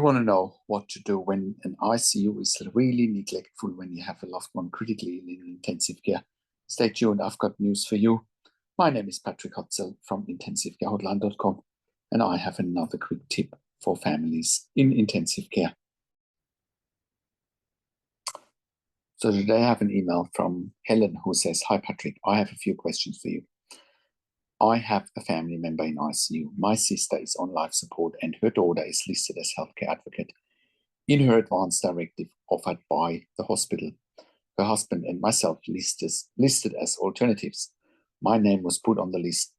You want to know what to do when an ICU is really neglectful, when you have a loved one critically ill in intensive care. Stay tuned, I've got news for you. My name is Patrick Hotzel from intensivcarehotline.com, and I have another quick tip for families in intensive care. So today I have an email from Helen who says, "Hi Patrick, I have a few questions for you. I have a family member in ICU. My sister is on life support and her daughter is listed as healthcare advocate in her advance directive offered by the hospital. Her husband and myself listed as alternatives. My name was put on the list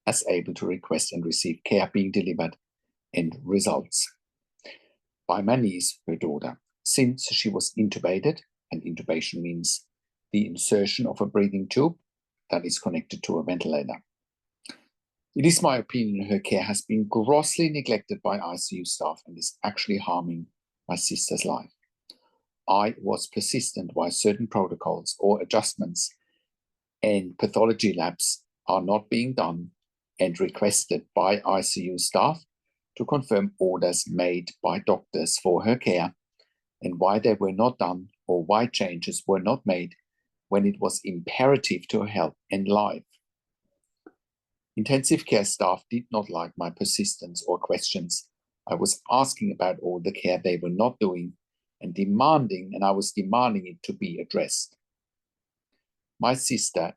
as able to request and receive care being delivered and results by my niece, her daughter, since she was intubated, and intubation means the insertion of a breathing tube that is connected to a ventilator. It is my opinion her care has been grossly neglected by ICU staff and is actually harming my sister's life. I was persistent why certain protocols or adjustments and pathology labs are not being done and requested by ICU staff to confirm orders made by doctors for her care and why they were not done or why changes were not made when it was imperative to her health and life. Intensive care staff did not like my persistence or questions. I was asking about all the care they were not doing and I was demanding it to be addressed. My sister's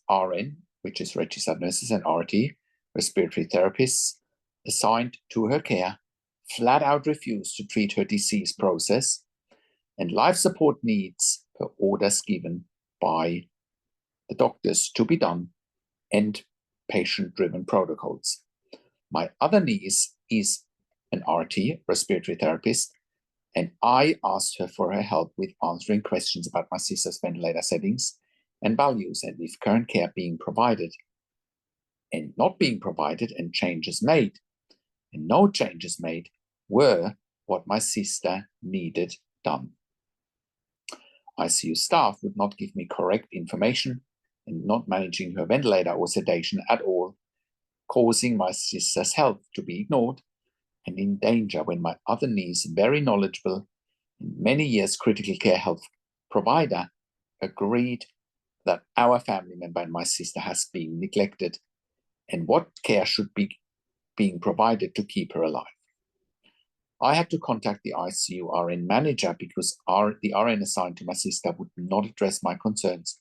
RN, which is registered nurses and RT, respiratory therapists, assigned to her care, flat out refused to treat her disease process, and life support needs per orders given by the doctors to be done, and patient-driven protocols. My other niece is an RT, respiratory therapist, and I asked her for her help with answering questions about my sister's ventilator settings and values, and if current care being provided and not being provided, and changes made. And no changes made were what my sister needed done. ICU staff would not give me correct information and not managing her ventilator or sedation at all, causing my sister's health to be ignored and in danger when my other niece, very knowledgeable and many years critical care health provider, agreed that our family member and my sister has been neglected and what care should be being provided to keep her alive. I had to contact the ICU RN manager because the RN assigned to my sister would not address my concerns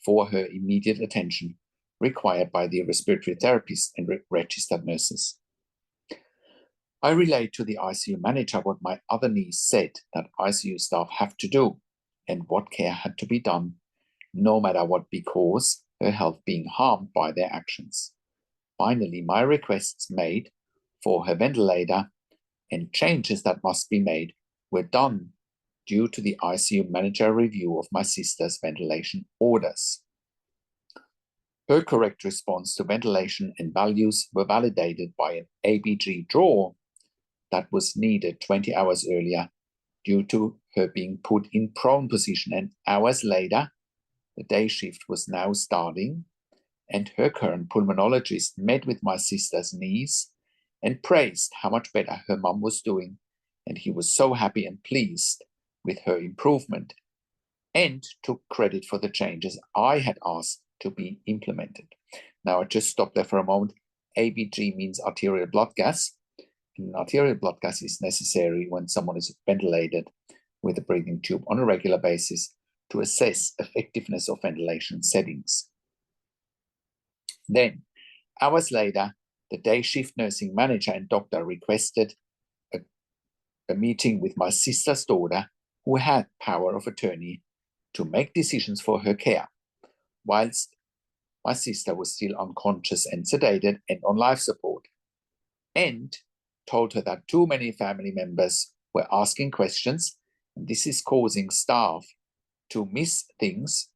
for her immediate attention required by the respiratory therapists and registered nurses. I relayed to the ICU manager what my other niece said that ICU staff have to do and what care had to be done, no matter what, because her health being harmed by their actions. Finally, my requests made for her ventilator and changes that must be made were done due to the ICU manager review of my sister's ventilation orders. Her correct response to ventilation and values were validated by an ABG draw that was needed 20 hours earlier due to her being put in prone position, and hours later, the day shift was now starting, and her current pulmonologist met with my sister's niece and praised how much better her mum was doing, and he was so happy and pleased with her improvement and took credit for the changes I had asked to be implemented. Now, I just stop there for a moment. ABG means arterial blood gas, and arterial blood gas is necessary when someone is ventilated with a breathing tube on a regular basis to assess effectiveness of ventilation settings. Then, hours later, the day shift nursing manager and doctor requested a meeting with my sister's daughter, who had power of attorney to make decisions for her care, whilst my sister was still unconscious and sedated and on life support, and told her that too many family members were asking questions, and this is causing staff to miss things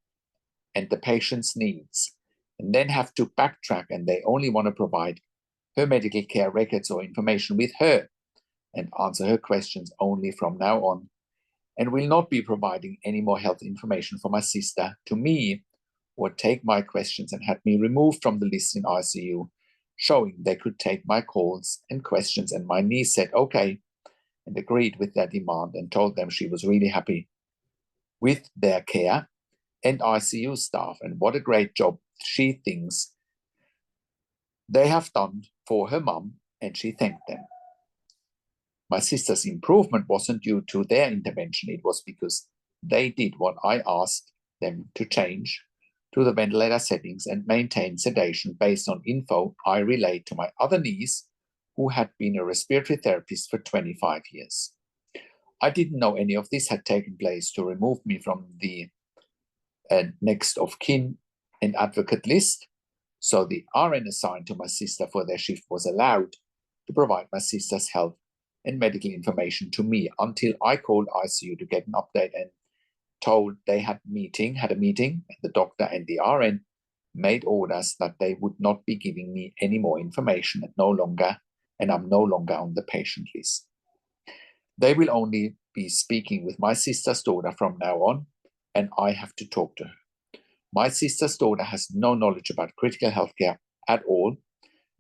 and the patient's needs, and then have to backtrack, and they only want to provide her medical care records or information with her and answer her questions only from now on, and will not be providing any more health information for my sister to me, or take my questions and had me removed from the list in ICU showing they could take my calls and questions, and my niece said okay and agreed with their demand and told them she was really happy with their care and ICU staff and what a great job she thinks they have done for her mum, and she thanked them. My sister's improvement wasn't due to their intervention, it was because they did what I asked them to change to the ventilator settings and maintain sedation based on info I relayed to my other niece, who had been a respiratory therapist for 25 years. I didn't know any of this had taken place to remove me from the next of kin and advocate list, so the RN assigned to my sister for their shift was allowed to provide my sister's health and medical information to me until I called ICU to get an update and told they had a meeting, and the doctor and the RN made orders that they would not be giving me any more information and I'm no longer on the patient list. They will only be speaking with my sister's daughter from now on, and I have to talk to her. My sister's daughter has no knowledge about critical healthcare at all,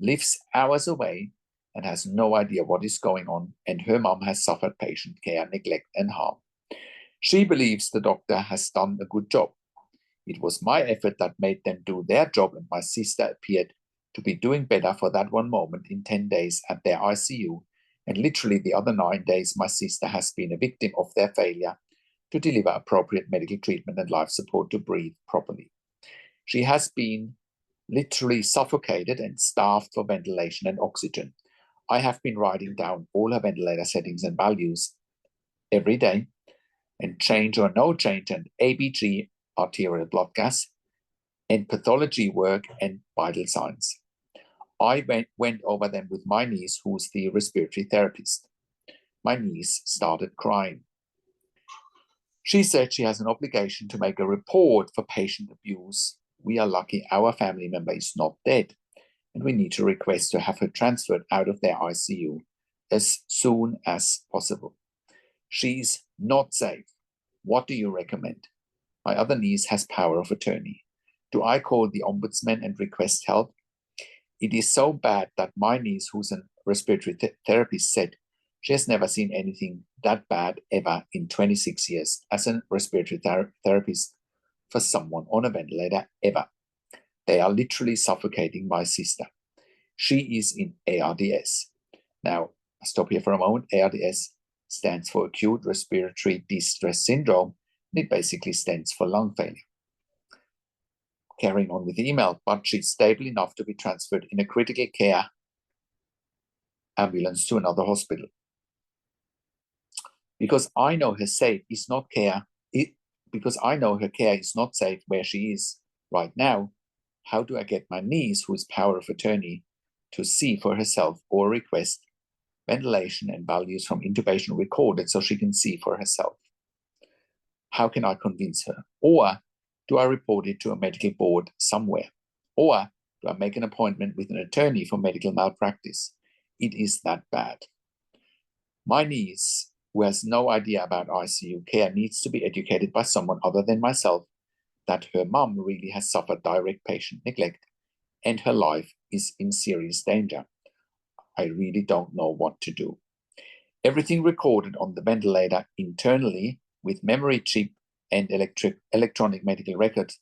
lives hours away, and has no idea what is going on, and her mum has suffered patient care, neglect, and harm. She believes the doctor has done a good job. It was my effort that made them do their job, and my sister appeared to be doing better for that one moment in 10 days at their ICU, and literally the other 9 days my sister has been a victim of their failure to deliver appropriate medical treatment and life support to breathe properly. She has been literally suffocated and starved for ventilation and oxygen. I have been writing down all her ventilator settings and values every day, and change or no change, and ABG, arterial blood gas, and pathology work and vital signs. I went over them with my niece, who's the respiratory therapist. My niece started crying. She said she has an obligation to make a report for patient abuse. We are lucky our family member is not dead, and we need to request to have her transferred out of their ICU as soon as possible. She's not safe. What do you recommend? My other niece has power of attorney. Do I call the ombudsman and request help? It is so bad that my niece, who's a respiratory therapist, said she has never seen anything that bad ever in 26 years as a respiratory therapist for someone on a ventilator ever. They are literally suffocating my sister. She is in ARDS. Now, I stop here for a moment. ARDS stands for acute respiratory distress syndrome, and it basically stands for lung failure. Carrying on with the email, but she's stable enough to be transferred in a critical care ambulance to another hospital. Because I know her care is not safe where she is right now, how do I get my niece, who is power of attorney, to see for herself or request ventilation and values from intubation recorded so she can see for herself? How can I convince her? Or do I report it to a medical board somewhere? Or do I make an appointment with an attorney for medical malpractice? It is that bad. My niece, who has no idea about ICU care, needs to be educated by someone other than myself that her mum really has suffered direct patient neglect and her life is in serious danger. I really don't know what to do. Everything recorded on the ventilator internally with memory chip and electronic medical records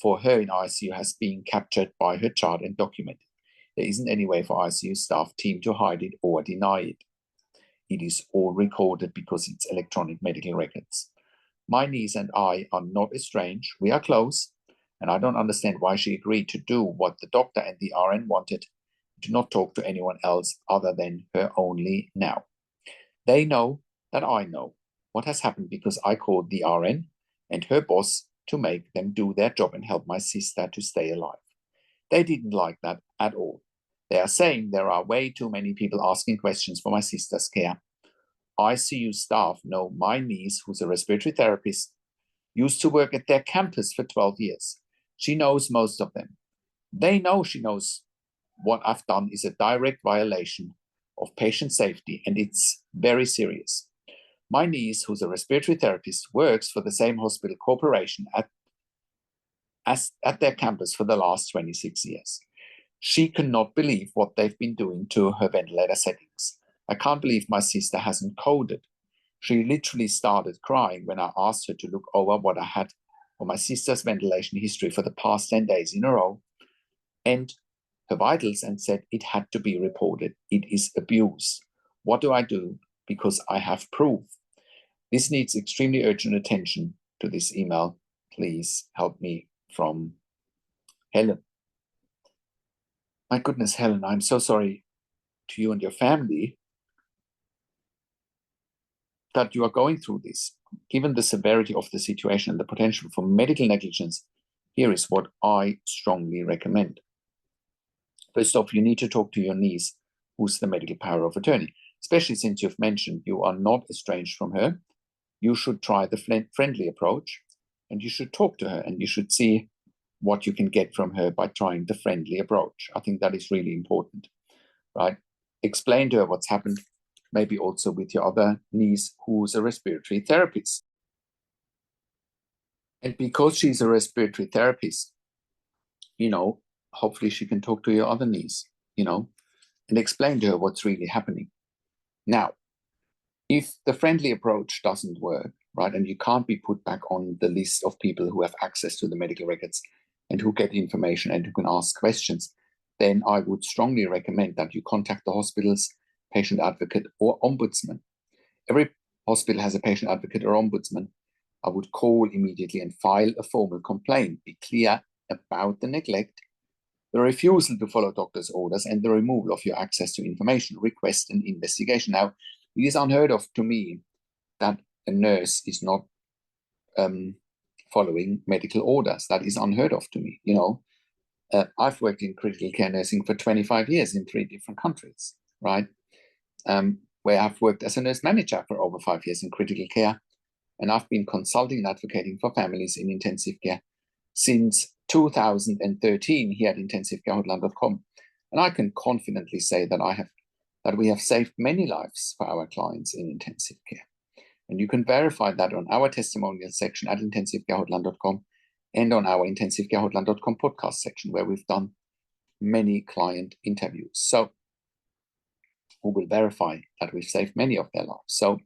for her in ICU has been captured by her child and documented. There isn't any way for ICU staff team to hide it or deny it. It is all recorded because it's electronic medical records. My niece and I are not estranged. We are close, and I don't understand why she agreed to do what the doctor and the RN wanted, to not talk to anyone else other than her only now. They know that I know what has happened because I called the RN and her boss to make them do their job and help my sister to stay alive. They didn't like that at all. They are saying there are way too many people asking questions for my sister's care. ICU staff know my niece, who's a respiratory therapist, used to work at their campus for 12 years. She knows most of them. They know she knows what I've done is a direct violation of patient safety, and it's very serious. My niece, who's a respiratory therapist, works for the same hospital corporation at their campus for the last 26 years. She cannot believe what they've been doing to her ventilator settings. I can't believe my sister hasn't coded. She literally started crying when I asked her to look over what I had for my sister's ventilation history for the past 10 days in a row and her vitals, and said it had to be reported. It is abuse. What do I do? Because I have proof. This needs extremely urgent attention to this email. Please help me, from Helen. My goodness, Helen, I'm so sorry to you and your family that you are going through this. Given the severity of the situation and the potential for medical negligence, here is what I strongly recommend. First off, you need to talk to your niece, who's the medical power of attorney, especially since you've mentioned you are not estranged from her. You should try the friendly approach, and you should talk to her, and you should see what you can get from her by trying the friendly approach. I think that is really important, right? Explain to her what's happened, maybe also with your other niece, who's a respiratory therapist. And because she's a respiratory therapist, hopefully she can talk to your other niece, and explain to her what's really happening. Now, if the friendly approach doesn't work, right, and you can't be put back on the list of people who have access to the medical records and who get information and who can ask questions, then I would strongly recommend that you contact the hospital's patient advocate or ombudsman. Every hospital has a patient advocate or ombudsman. I would call immediately and file a formal complaint. Be clear about the neglect, the refusal to follow doctor's orders, and the removal of your access to information. Request an investigation. Now, it is unheard of to me that a nurse is not following medical orders. That is unheard of to me. I've worked in critical care nursing for 25 years in 3 different countries, right? Where I've worked as a nurse manager for over 5 years in critical care. And I've been consulting and advocating for families in intensive care since 2013 here at intensivecarehotline.com. And I can confidently say that we have saved many lives for our clients in intensive care. And you can verify that on our testimonial section at intensivecarehotline.com and on our intensivecarehotline.com podcast section, where we've done many client interviews. So who will verify that we've saved many of their lives. So,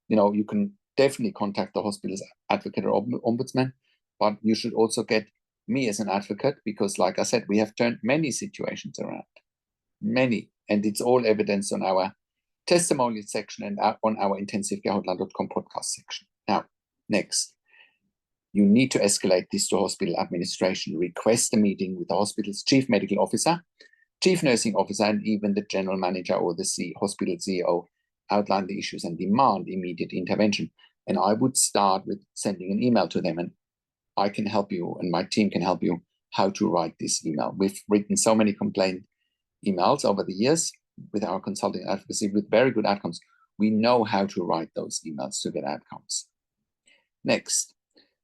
you can definitely contact the hospital's advocate or ombudsman, but you should also get me as an advocate, because like I said, we have turned many situations around, many, and it's all evidence on our testimonial section and on our intensivecarehotline.com podcast section. Now, next, you need to escalate this to hospital administration. Request a meeting with the hospital's chief medical officer, chief nursing officer, and even the general manager or the hospital CEO. Outline the issues and demand immediate intervention. And I would start with sending an email to them, and I can help you, and my team can help you how to write this email. We've written so many complaint emails over the years with our consulting advocacy with very good outcomes. We know how to write those emails to get outcomes. Next,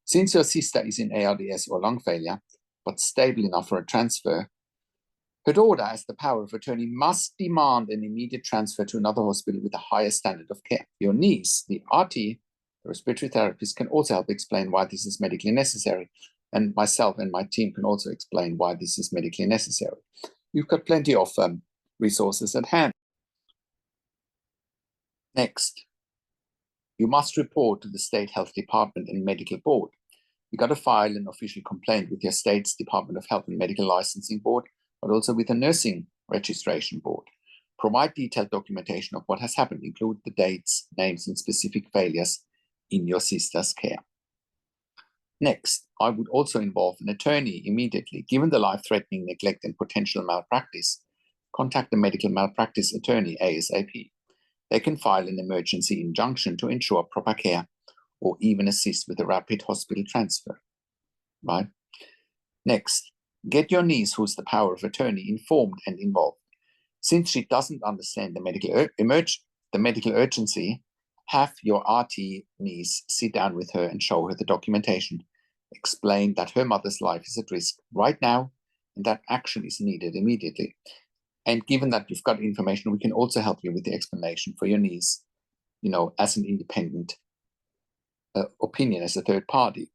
since your sister is in ARDS or lung failure, but stable enough for a transfer, her daughter, as the power of attorney, must demand an immediate transfer to another hospital with a higher standard of care. Your niece, the RT, the respiratory therapist, can also help explain why this is medically necessary. And myself and my team can also explain why this is medically necessary. You've got plenty of resources at hand. Next, you must report to the state health department and medical board. You've got to file an official complaint with your state's Department of Health and Medical Licensing Board, but also with the Nursing Registration Board. Provide detailed documentation of what has happened. Include the dates, names, and specific failures in your sister's care. Next, I would also involve an attorney immediately. Given the life-threatening neglect and potential malpractice, contact the medical malpractice attorney ASAP. They can file an emergency injunction to ensure proper care or even assist with a rapid hospital transfer, right? Next, get your niece, who's the power of attorney, informed and involved. Since she doesn't understand the medical urgency, have your RT niece sit down with her and show her the documentation. Explain that her mother's life is at risk right now and that action is needed immediately. And given that you've got information, we can also help you with the explanation for your niece, as an independent opinion, as a third party.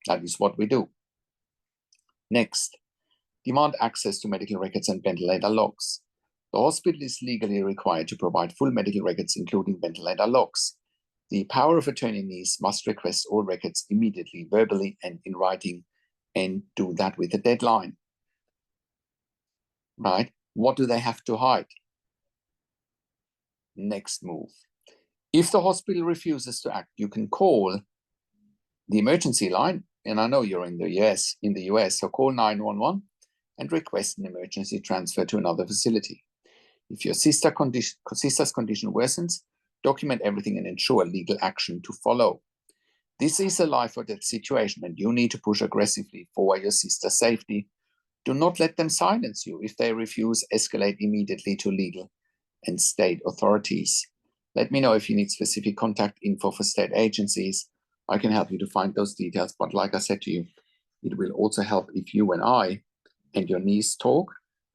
That is what we do. Next, demand access to medical records and ventilator logs. The hospital is legally required to provide full medical records, including ventilator logs. The power of attorney must request all records immediately, verbally and in writing, and do that with a deadline. Right? What do they have to hide? Next move. If the hospital refuses to act, you can call the emergency line, and I know you're in the US, so call 911 and request an emergency transfer to another facility. If your sister's condition worsens, document everything and ensure legal action to follow. This is a life or death situation, and you need to push aggressively for your sister's safety. Do not let them silence you. If they refuse, escalate immediately to legal and state authorities. Let me know if you need specific contact info for state agencies. I can help you to find those details, but like I said to you, it will also help if you and I and your niece talk,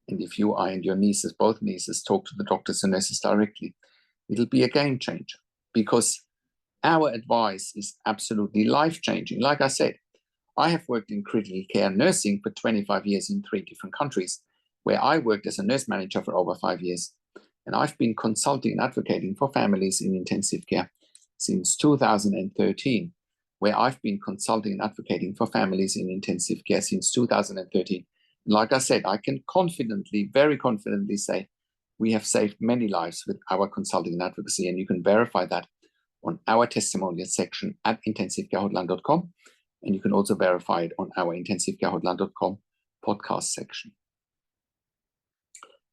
and if you, I, and your nieces, both nieces, talk to the doctors and nurses directly. It'll be a game changer, because our advice is absolutely life-changing. Like I said, I have worked in critical care nursing for 25 years in 3 different countries, where I worked as a nurse manager for over 5 years. And I've been consulting and advocating for families in intensive care since 2013, where I've been consulting and advocating for families in intensive care since 2013. Like I said, I can confidently, very confidently say, we have saved many lives with our consulting and advocacy, and you can verify that on our testimonial section at intensivecarehotline.com, and you can also verify it on our intensivecarehotline.com podcast section,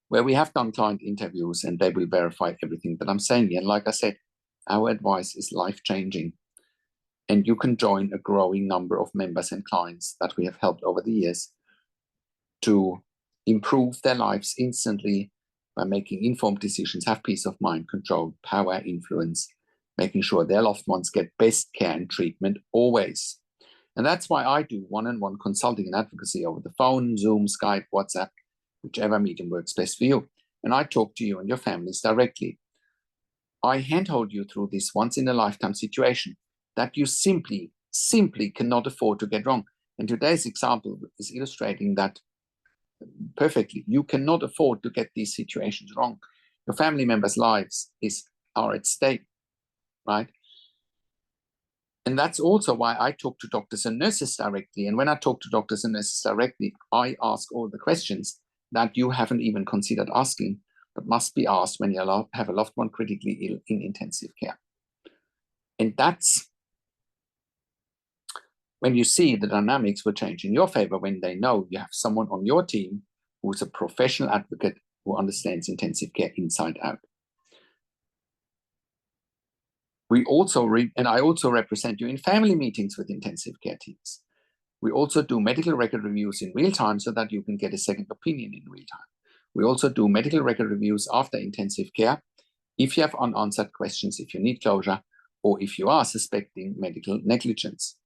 where we have done client interviews and they will verify everything that I'm saying here. And like I said, our advice is life-changing, and you can join a growing number of members and clients that we have helped over the years to improve their lives instantly by making informed decisions, have peace of mind, control, power, influence, making sure their loved ones get best care and treatment always. And that's why I do one-on-one consulting and advocacy over the phone, Zoom, Skype, WhatsApp, whichever medium works best for you. And I talk to you and your families directly. I handhold you through this once-in-a-lifetime situation that you simply cannot afford to get wrong. And today's example is illustrating that perfectly. You cannot afford to get these situations wrong. Your family members' lives are at stake, right? And that's also why I talk to doctors and nurses directly. And when I talk to doctors and nurses directly, I ask all the questions that you haven't even considered asking, but must be asked when you have a loved one critically ill in intensive care. And that's when you see the dynamics will change in your favor, when they know you have someone on your team who is a professional advocate who understands intensive care inside out. I also represent you in family meetings with intensive care teams. We also do medical record reviews in real time so that you can get a second opinion in real time. We also do medical record reviews after intensive care if you have unanswered questions, if you need closure, or if you are suspecting medical negligence.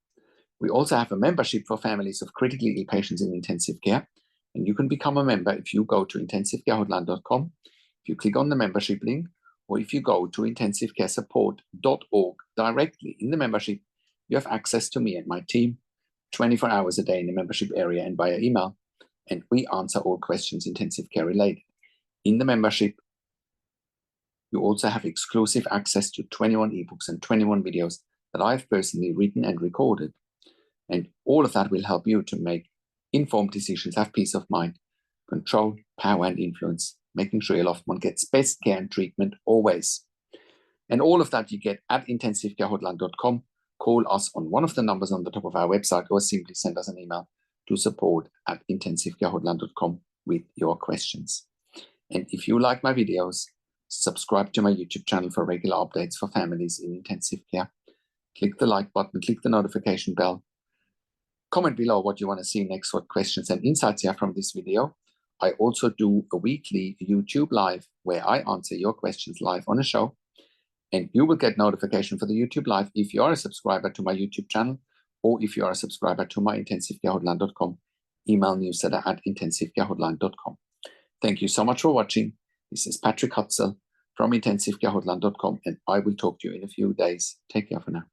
We also have a membership for families of critically ill patients in intensive care, and you can become a member if you go to intensivecarehotline.com, if you click on the membership link, or if you go to intensivecaresupport.org directly. In the membership, you have access to me and my team 24 hours a day in the membership area and via email, and we answer all questions intensive care related. In the membership, you also have exclusive access to 21 ebooks and 21 videos that I've personally written and recorded. And all of that will help you to make informed decisions, have peace of mind, control, power, and influence, making sure your loved one gets best care and treatment always. And all of that you get at intensivecarehotline.com. Call us on one of the numbers on the top of our website, or simply send us an email to support@intensivecarehotline.com with your questions. And if you like my videos, subscribe to my YouTube channel for regular updates for families in intensive care. Click the like button, click the notification bell. Comment below what you want to see next, what questions and insights you have from this video. I also do a weekly YouTube live where I answer your questions live on a show. And you will get notification for the YouTube live if you are a subscriber to my YouTube channel, or if you are a subscriber to my intensivecarehotline.com email newsletter at intensivecarehotline.com. Thank you so much for watching. This is Patrick Hutzel from intensivecarehotline.com, and I will talk to you in a few days. Take care for now.